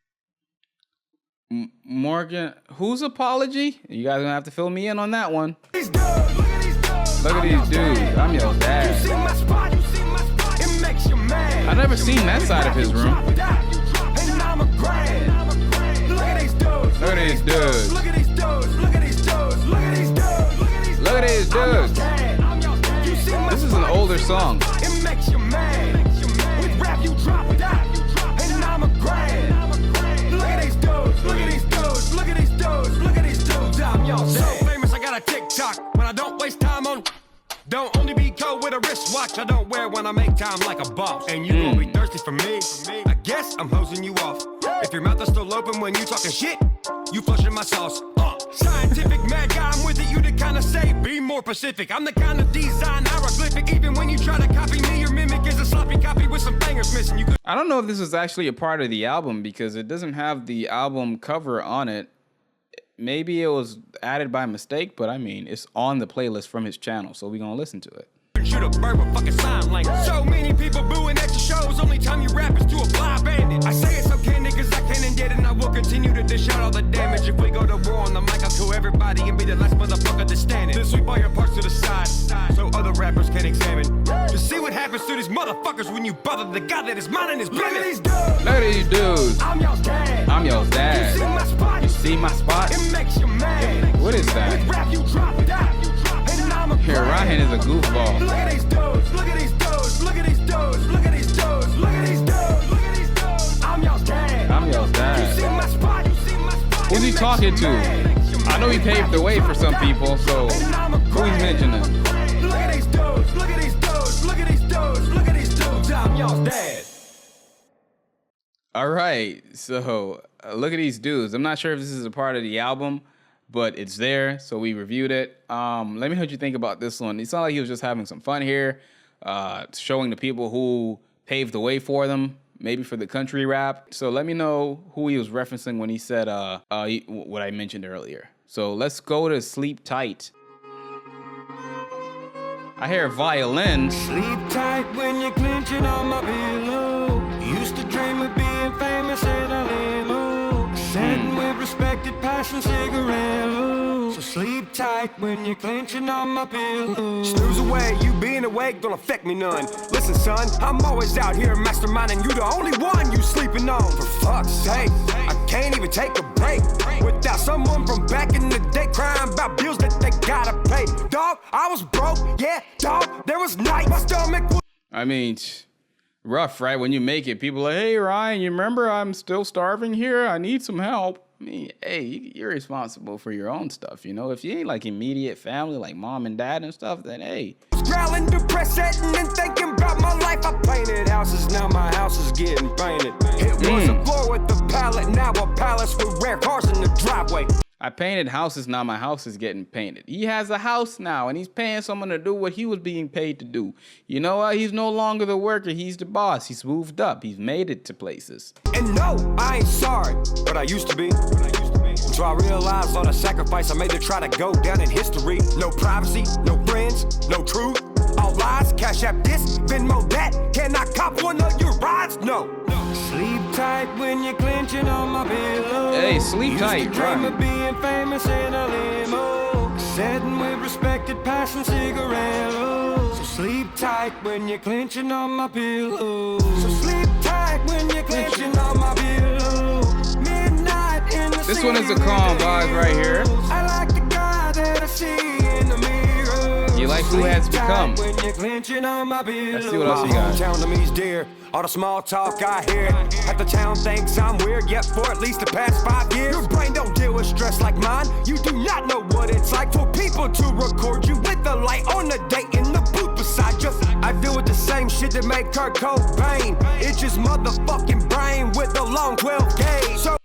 B: it.
A: Morgan, whose apology? You guys gonna have to fill me in on that one.
B: These dudes, look at these dudes.
A: Look at these dudes. I'm your
B: You
A: dad.
B: see my spot, it makes you mad.
A: I never seen that side of his room.
B: And I'm a grand. Look at these dudes.
A: Look at these dudes.
B: Look at these dudes. Look at these dudes. Look at these dudes.
A: Look at these dudes.
B: You see my
A: This is an older song.
B: It makes you mad. With rap, you drop that. And I'm a grand. Look at these dudes. Look at these dudes. Look at these dudes. Look at these dudes. I'm y'all so famous. I got a TikTok. When I don't waste time on. Don't only be cold with a wristwatch. I don't wear when I make time like a boss. And you gon' be thirsty for me. I guess I'm hosing you off. If your mouth is still open when you talking shit, you flushing my sauce. Scientific mad guy, I'm with it. You the kind of say, be more Pacific. I'm the kind of design hieroglyphic. Even when you try to copy me, your mimic is a sloppy copy with some bangers missing. You could
A: I don't know if this was actually a part of the album because it doesn't have the album cover on it. Maybe it was added by mistake, but I mean, it's on the playlist from his channel, so we're gonna listen to it.
B: shoot a bird with fucking sign language. So many people booing at your shows. Only time you rap is to a fly bandit. I say it's okay, niggas, I can and did it. And I will continue to dish out all the damage. If we go to war on the mic, I'll kill everybody and be the last motherfucker to stand it. Then sweep all your parts to the side, so other rappers can examine. To see what happens to these motherfuckers when you bother the guy that is minding his business.
A: Look at these dudes.
B: I'm your dad.
A: I'm your dad.
B: You see my spot?
A: You see my spot?
B: It makes you mad.
A: What is that?
B: With rap, you drop that. And I'm a
A: Here, Ryan is a goofball.
B: Look at these dudes, look at these dudes, look at these dudes, look at these dudes, look at these dudes, look at these dudes. I'm your dad.
A: I'm your
B: You
A: dad.
B: see my spot? You see my spot?
A: Who's he talking to? I know he paved the way for some people, so who he's mentioning?
B: Look at these dudes, look at these dudes, look at these dudes, look at these dudes. I'm your dad.
A: All right, so look at these dudes. I'm not sure if this is a part of the album, but it's there, so we reviewed it. Let me know what you think about this one. It sounded like he was just having some fun here, showing the people who paved the way for them, maybe for the country rap. So let me know who he was referencing when he said what I mentioned earlier. So let's go to Sleep Tight. I hear a violin.
C: Sleep tight when you're clenching on my pillow. Used to dream of being famous in a limo. Sitting with respected passion cigarillos. So sleep tight when you're clenching on my pillow.
B: Snooze away, you being awake don't affect me none. Listen, son, I'm always out here masterminding. You the only one you sleeping on. For fuck's sake, I can't even take a break without someone from back in the day crying about bills that they gotta pay. Dog, I was broke, yeah, dog, there was night. My stomach was...
A: I mean, rough, right? When you make it, people are like, hey, Ryan, you remember I'm still starving here? I need some help. I mean, hey, you're responsible for your own stuff, you know? If you ain't like immediate family, like mom and dad and stuff, then hey.
B: growling, depressed, sitting and thinking about my life. I painted houses, now my house is getting painted. It was a floor with a pallet, now a palace with rare cars in the driveway.
A: I painted houses, now my house is getting painted. He has a house now, and he's paying someone to do what he was being paid to do. You know what? He's no longer the worker, he's the boss. He's moved up, he's made it to places.
B: And no, I ain't sorry, but I used to be. So I realized all the sacrifice I made to try to go down in history. No privacy, no friends, no truth. All lies, cash app this, Venmo that. Can I cop one of your spots? No. Sleep tight when you're clenching on my pillow.
A: Hey, sleep tight,
B: Used to dream
A: right?
B: of being famous in a limo, sitting with respected, passing cigarillos. So sleep tight when you're clenching on my pillow. So sleep tight when you're clenching on my pillow. Midnight in the
A: This one is a calm vibe right here.
B: I like the guy that I see in the mirror.
A: You like who has become.
B: When you're clenching on my pillow.
A: Let's see what else you got.
B: Hometown to me's dear. All the small talk I hear. Half the town thinks I'm weird, yet for at least the past 5 years. Your brain don't deal with stress like mine. You do not know what it's like for people to record you with the light on the date in the booth beside you. I deal with the same shit that made Kurt Cobain. It's just motherfucking brain with a long 12 gauge. So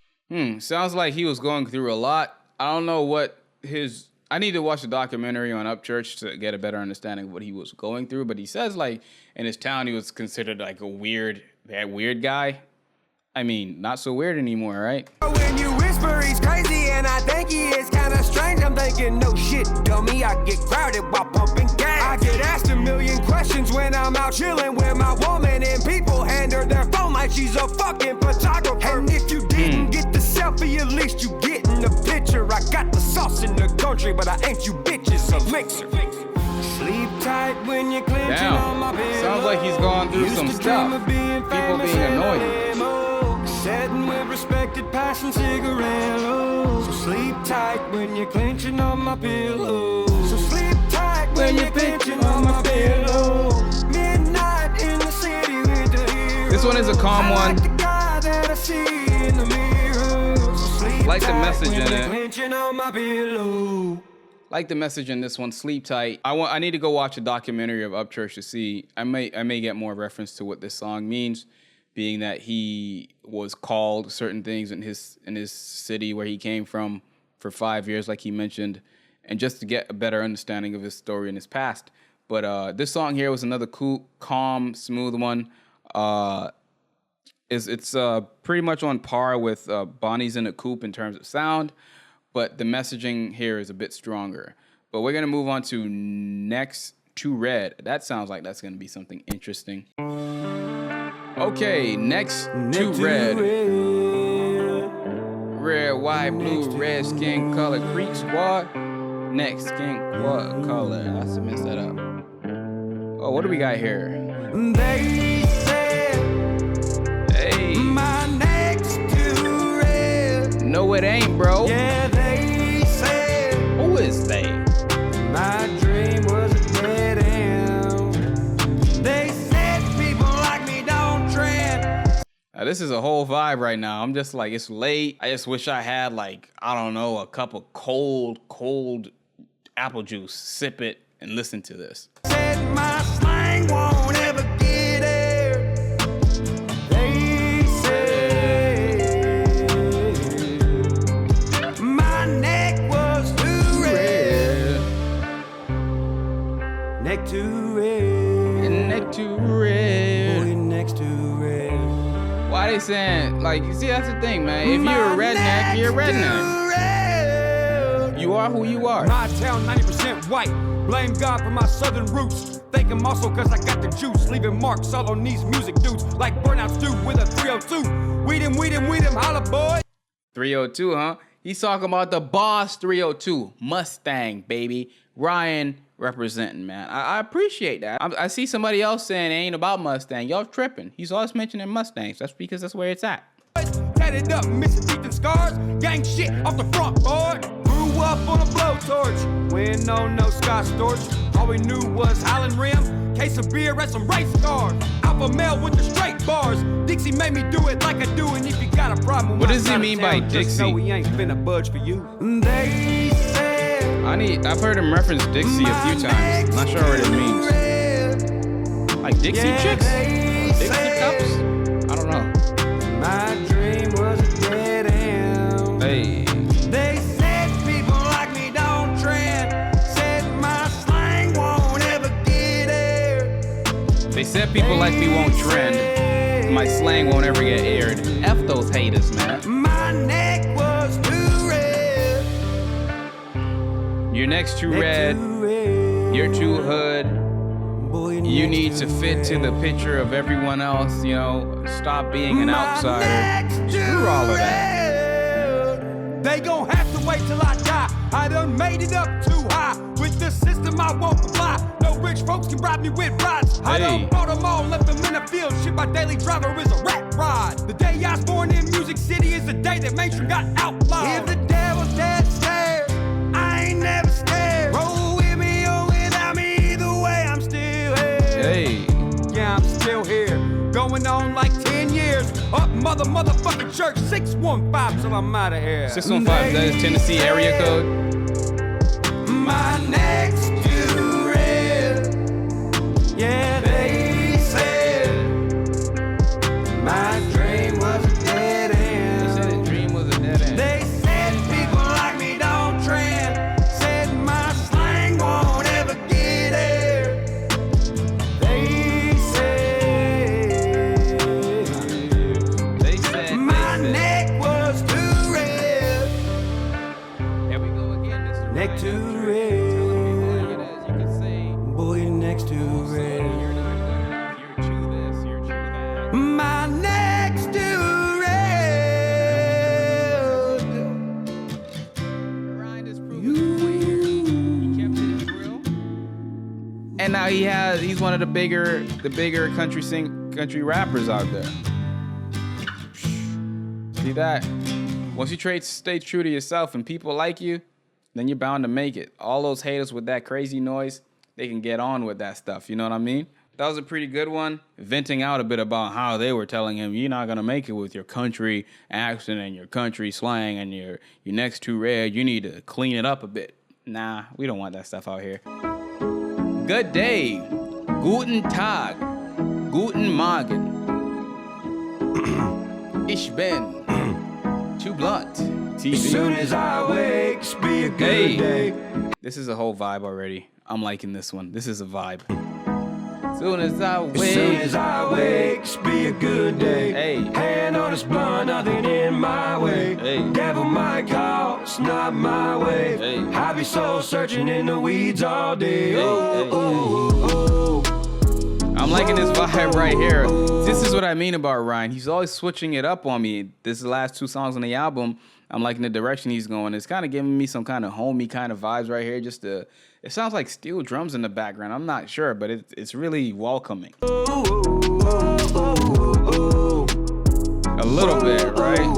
A: Sounds like he was going through a lot. I don't know what his... I need to watch a documentary on Upchurch to get a better understanding of what he was going through. But he says, like, in his town, he was considered, like, that weird guy. I mean, not so weird anymore, right?
B: when you whisper he's crazy and I think he is kinda strange, I'm thinking, no shit, dummy, I get crowded while pumping gas. I get asked a million questions when I'm out chilling with my woman, and people hand her their phone like she's a fucking photographer. And if you didn't get the selfie, at least you getting the picture. I got the sauce in the country, but I ain't you bitches, so mixer. Sleep tight when you're clenching on my pillow.
A: Sounds like he's gone through some stuff. People being annoying.
B: Sitting with respected, passing cigarillos. So sleep tight when you're clenching on my pillow. So sleep tight when you're clenching on my pillow. Midnight in the city with the heroes.
A: This one is a calm one.
B: Like the guy that I see in the mirror. So sleep
A: Like the
B: tight
A: message
B: when
A: in
B: you're
A: it.
B: clenching on my pillow.
A: Like the message in this one, sleep tight. I need to go watch a documentary of Upchurch to see. I may get more reference to what this song means, being that he was called certain things in his city where he came from for 5 years, like he mentioned, and just to get a better understanding of his story and his past. But this song here was another cool, calm, smooth one. It's pretty much on par with Bonnie's In The Coupe in terms of sound, but the messaging here is a bit stronger. But we're gonna move on to Next to Red. That sounds like that's gonna be something interesting. Okay, Next to Red. Red, white, blue, red skin color, Creek Squad. Next skin color. I must have messed that up. Oh, what do we got here?
B: They said,
A: Hey.
B: my next to red.
A: No, it ain't, bro.
B: Yeah, they said,
A: Who is they?
B: my dream was a dead end. They said people like me don't trend.
A: This is a whole vibe right now. I'm just like, it's late. I just wish I had, like, I don't know, a cup of cold apple juice. Sip it and listen to this.
B: Said my slang won't ever get there. They said my neck was too red. Neck too red.
A: Neck to red.
B: Boy, next to red.
A: Why they saying, like, you see, that's the thing, man. If you're a redneck, you're a redneck. You are who you are.
C: My town 90% white. Blame God for my southern roots. Thank him also cause I got the juice. Leaving marks all on these music dudes. Like burnouts do with a 302. Weed him, holla boy.
A: 302, huh? He's talking about the Boss 302. Mustang, baby. Ryan representing, man. I appreciate that. I see somebody else saying it ain't about Mustang. Y'all tripping. He's always mentioning Mustangs. That's because that's where it's at.
C: Tatted up, missing teeth and scars. Gang shit off the front board. Grew up on a blowtorch. When no Scotch torch. All we knew was Highland Rim, case of beer, and some race cars. Alpha male with the straight bars. Dixie made me do it like I do, and if you got a problem with
A: What does he mean by
C: just
A: Dixie?
C: know we ain't finna budge for you.
B: They said
A: I've heard him reference Dixie a few times. Not sure what it means. Like Dixie chicks? Dixie cups? I don't know.
B: my dream was a dead end.
A: Hey.
B: They said people like me don't trend. Said my slang won't ever get there.
A: They said people like me won't trend. My slang won't ever get aired. F those haters, man.
B: My neck was too red.
A: You're next to red.
B: Too red.
A: You're too hood. You need to fit to the picture of everyone else, you know, stop being an outsider. Screw all of that.
C: They gon' have to wait till I die. I done made it up too high. With the system I won't comply. No rich folks can rob me with rides. I done bought them all, left them in the field. Shit, my daily driver is a rat ride. The day I was born in Music City is the day that mainstream got outlawed. If the devil's dead scared, I ain't never scared. Roll with me or without me, either way I'm still here.
A: Hey.
C: Yeah, I'm still here. Going on like 10 years. Up motherfucking church 615 till I'm out of here.
A: 615, that is Tennessee area code.
C: My next to red. Yeah, they said my dream was a dead end.
A: They said his dream was a dead end.
C: They said people like me don't trend. Said my slang won't ever get there. They said my neck was too red.
A: Here we go again, Mr.
C: Neck
A: Ryan.
C: too red.
A: As you can say,
C: Boy, your neck's too red.
A: you're not good enough, you're true this, you're true that.
C: My neck's too red.
A: Ryan just proved it right here. He kept it real. And now he's one of the bigger country rappers out there. See that? Once you stay true to yourself and people like you, then you're bound to make it. All those haters with that crazy noise, they can get on with that stuff. You know what I mean? That was a pretty good one. Venting out a bit about how they were telling him, you're not going to make it with your country accent and your country slang and your neck's too red. You need to clean it up a bit. Nah, we don't want that stuff out here. Good day. Guten Tag. Guten Morgen. Ich bin TooBluntTV.
C: As soon as I wake, be a good day.
A: This is a whole vibe already. I'm liking this one. This is a vibe. Soon as I wake.
C: As soon as I wake, be a good day.
A: Hey.
C: Hand on this blunt, nothing in my way.
A: Hey.
C: Devil might call, it's not my way.
A: Hey.
C: I be soul searching in the weeds all day.
A: Hey, I'm liking this vibe right here. This is what I mean about Ryan. He's always switching it up on me. This is the last two songs on the album. I'm liking the direction he's going. It's kind of giving me some kind of homey kind of vibes right here. It sounds like steel drums in the background. I'm not sure, but it's really welcoming. A little bit, right?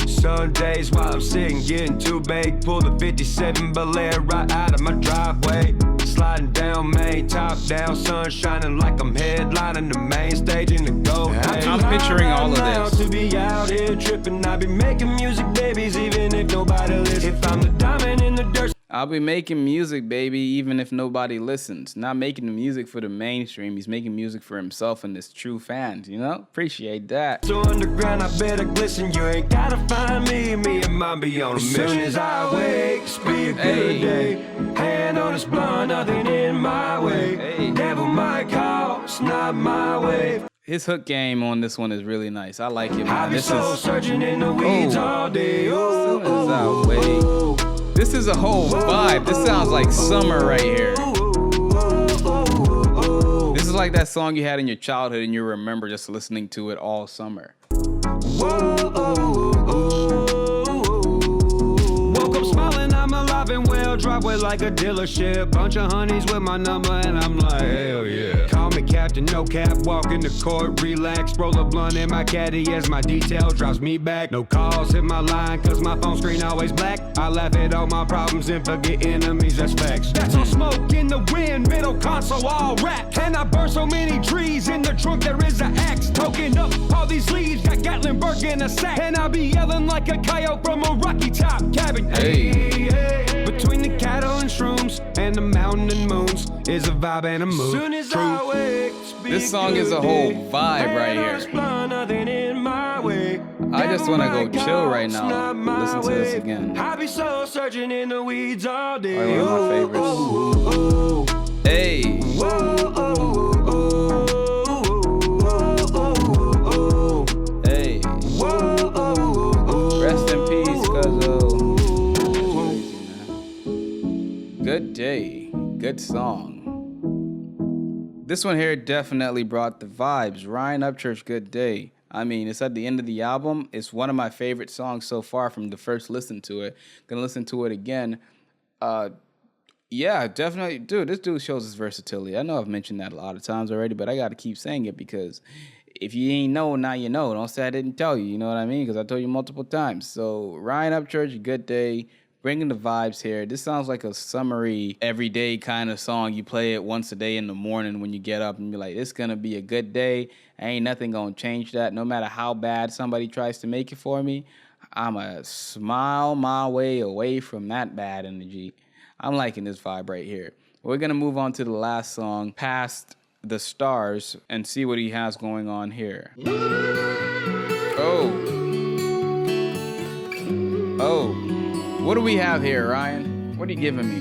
C: Some days while I'm sitting getting too big, pull the 57 Belair right out of my driveway. Sliding down Main, top down, sun shining like I'm headlining the main stage in the gold.
A: I'm picturing all of this.
C: To be out here tripping, I be making music, babies, even if nobody listens. If I'm the diamond in the dirt.
A: I'll be making music, baby, even if nobody listens. Not making the music for the mainstream. He's making music for himself and his true fans, you know? Appreciate that.
C: So underground, I better glisten. You ain't gotta find me and mine be on a mission. As soon as I wake, be a good day. Hand on this blunt, nothing in my way.
A: Hey.
C: Devil might call, it's not my way.
A: His hook game on this one is really nice. I like it,
C: I
A: man.
C: be soul searching in the weeds all day.
A: As soon as I wake. This is a whole vibe. This sounds like summer right here. This is like that song you had in your childhood and you remember just listening to it all summer.
C: Woke up smiling, I'm alive and well. Driveway like a dealership. Bunch of honeys with my number and I'm like, hell yeah. Call me captain, no cap, walk in the court, relax. Roll a blunt in my caddy as my detail drops me back. No calls hit my line cause my phone screen always black. I laugh at all my problems and forget enemies, that's facts. That's all smoke in the wind, middle console all wrapped. And I burn so many trees, in the trunk there is an axe. Toking up all these leaves, got Gatlinburg in a sack. And I be yelling like a coyote from a rocky top cabin. Hey, hey. Between the cattle and shrooms and the mountain and moons is a vibe and a mood. Soon as I wake,
A: This song is a whole vibe right here. I just want to go chill right now. Listen to this again.
C: I be so searching in the weeds all day.
A: One of my favorites. Hey. Hey. Rest in peace, cuzzo. Good day. Good song. This one here definitely brought the vibes. Ryan Upchurch, Good Day. I mean, it's at the end of the album. It's one of my favorite songs so far from the first listen to it. Gonna listen to it again. Yeah, definitely. Dude, this dude shows his versatility. I know I've mentioned that a lot of times already, but I got to keep saying it because if you ain't know, now you know. Don't say I didn't tell you, you know what I mean? Because I told you multiple times. So, Ryan Upchurch, Good Day. Bringing the vibes here. This sounds like a summery, everyday kind of song. You play it once a day in the morning when you get up and be like, it's going to be a good day. Ain't nothing going to change that. No matter how bad somebody tries to make it for me, I'm a smile my way away from that bad energy. I'm liking this vibe right here. We're going to move on to the last song, Past the Stars, and see what he has going on here. Oh. What do we have here, Ryan? What are you giving me?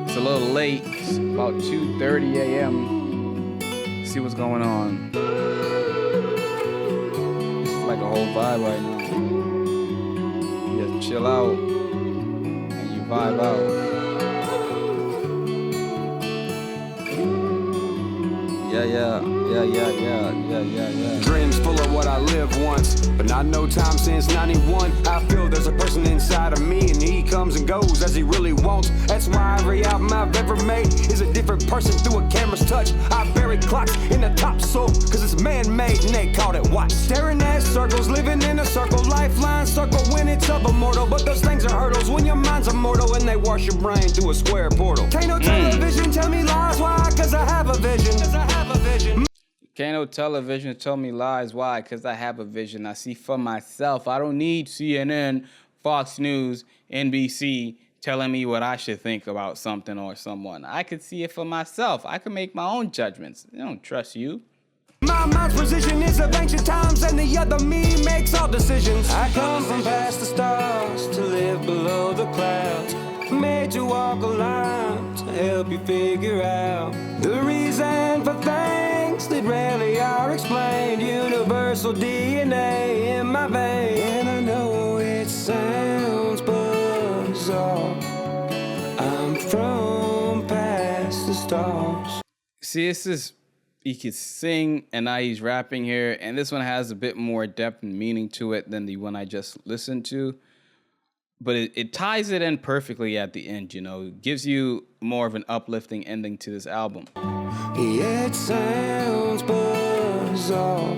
A: It's a little late. It's about 2:30 a.m. See what's going on. This is like a whole vibe right now. You just chill out and you vibe out. Yeah.
C: Dreams full of what I lived once, but not no time since 91. I feel there's a person inside of me, and he comes and goes as he really wants. That's why every album I've ever made is a different person through a camera's touch. I bury clocks in the top soul, cause it's man-made and they called it watch. Staring at circles, living in a circle, lifeline circle when it's up immortal. But those things are hurdles when your mind's immortal and they wash your brain through a square portal. Can't no television tell me lies, why? Cause I have a vision.
A: Can't no television tell me lies. Why? Because I have a vision. I see for myself. I don't need CNN, Fox News, NBC telling me what I should think about something or someone. I could see it for myself. I can make my own judgments. I don't trust you.
C: My mind's position is of ancient times, and the other me makes all decisions. I come from past the stars to live below the clouds. Made to walk a line to help you figure out the reason for things that rarely are explained. Universal DNA in my vein, and I know it sounds bizarre. I'm from past the stars.
A: See, this is, he could sing and now he's rapping here, and this one has a bit more depth and meaning to it than the one I just listened to. But it ties it in perfectly at the end, you know. It gives you more of an uplifting ending to this album.
C: It sounds bizarre.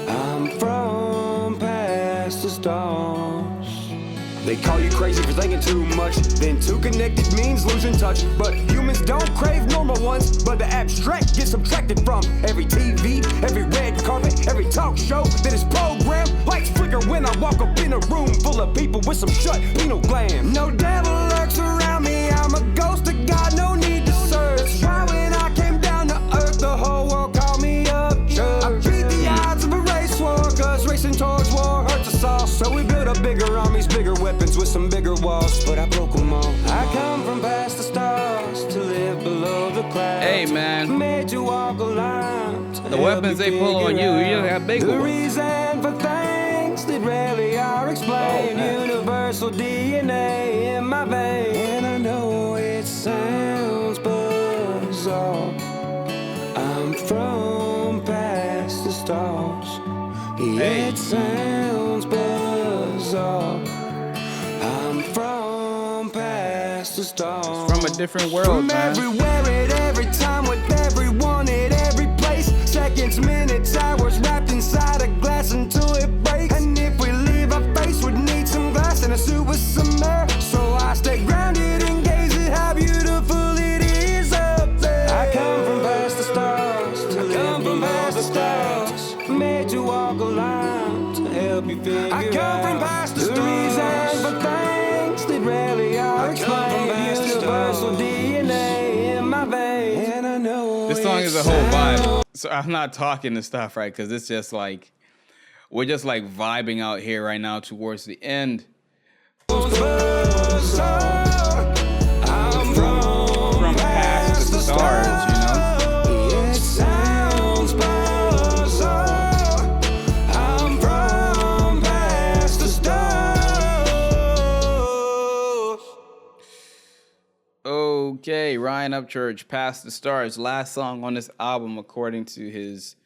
C: I'm from past the stars. They call you crazy for thinking too much. Then too connected means losing touch. But humans don't crave normal ones. But the abstract gets subtracted from every TV, every red carpet, every talk show that is programmed. Lights flicker when I walk up in a room full of people with some shut penal gland. No devil lurks around me. I'm a ghost of God, no need to search. Why when I came down to earth, the whole world called me Upchurch. I beat the odds of a race war, cause racing towards war hurts us all. So we built up bigger armies, bigger weapons with some bigger walls, but I broke them all. I come from past the stars to live below the clouds.
A: Hey, man.
C: Made to walk a line to
A: The weapons they pull on you just got bigger
C: the
A: ones.
C: reason for things that rarely are explained. Universal DNA in my vein, and I know it sounds bizarre. I'm from past the stars. It sounds bizarre. I'm from past the stars.
A: From a different world,
C: From
A: man.
C: everywhere at every time with everyone at every place. Seconds, minutes, hours wrapped inside a glass until it breaks. And if we leave our face, we'd need some glass and a suit with some air. So I stay grounded and gaze at how beautiful it is up there. I come from past the stars to live below the stars. Made to walk a line to help you figure out. I come from past the reason for things that rarely are explained. Universal DNA in my vein, and I know
A: This song is a whole vibe. So I'm not talking and stuff, right? Because it's just like, we're just like vibing out here right now towards the end.
C: I'm from
A: past the stars, you know?
C: It sounds bizarre. I'm from past the stars.
A: Okay, Ryan Upchurch, Past the Stars, last song on this album according to his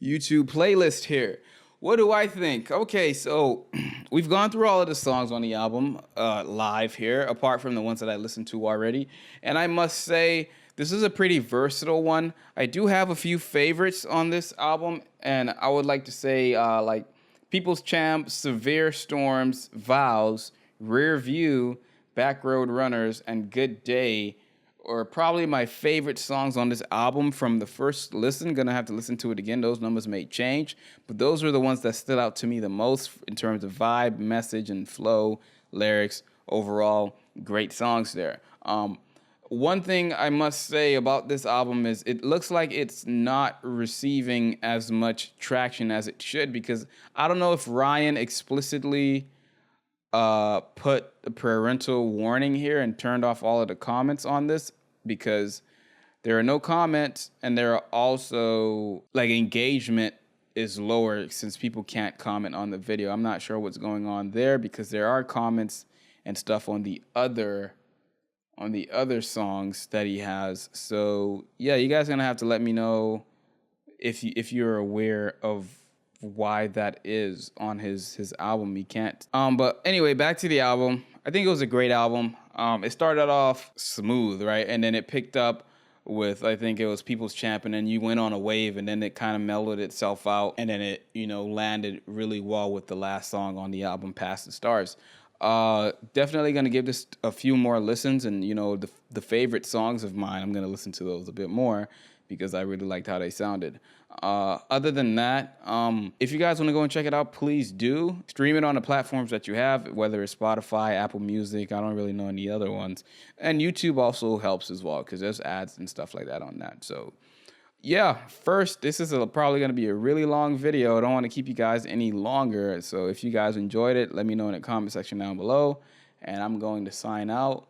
A: YouTube playlist here. What do I think? Okay, so we've gone through all of the songs on the album live here, apart from the ones that I listened to already. And I must say, this is a pretty versatile one. I do have a few favorites on this album, and I would like to say like People's Champ, Severe Storms, Vows, Rear View, Backroad Runners, and Good Day are probably my favorite songs on this album from the first listen. Gonna have to listen to it again. Those numbers may change, but those are the ones that stood out to me the most in terms of vibe, message, and flow, lyrics. Overall, great songs there. One thing I must say about this album is it looks like it's not receiving as much traction as it should, because I don't know if Ryan explicitly put a parental warning here and turned off all of the comments on this, because there are no comments, and there are also like engagement is lower since people can't comment on the video. I'm not sure what's going on there, because there are comments and stuff on the other songs that he has. So yeah, you guys are gonna have to let me know if you're aware of why that is on his album. He can't. But anyway, back to the album. I think it was a great album. It started off smooth, right? And then it picked up with, I think it was People's Champ, and then you went on a wave, and then it kind of mellowed itself out, and then it, landed really well with the last song on the album, Past the Stars. Definitely gonna give this a few more listens, and the favorite songs of mine, I'm gonna listen to those a bit more because I really liked how they sounded. Other than that, if you guys want to go and check it out, please do. Stream it on the platforms that you have, whether it's Spotify, Apple Music. I don't really know any other ones. And YouTube also helps as well, because there's ads and stuff like that on that. So yeah, first, this is probably going to be a really long video. I don't want to keep you guys any longer. So if you guys enjoyed it, let me know in the comment section down below. And I'm going to sign out.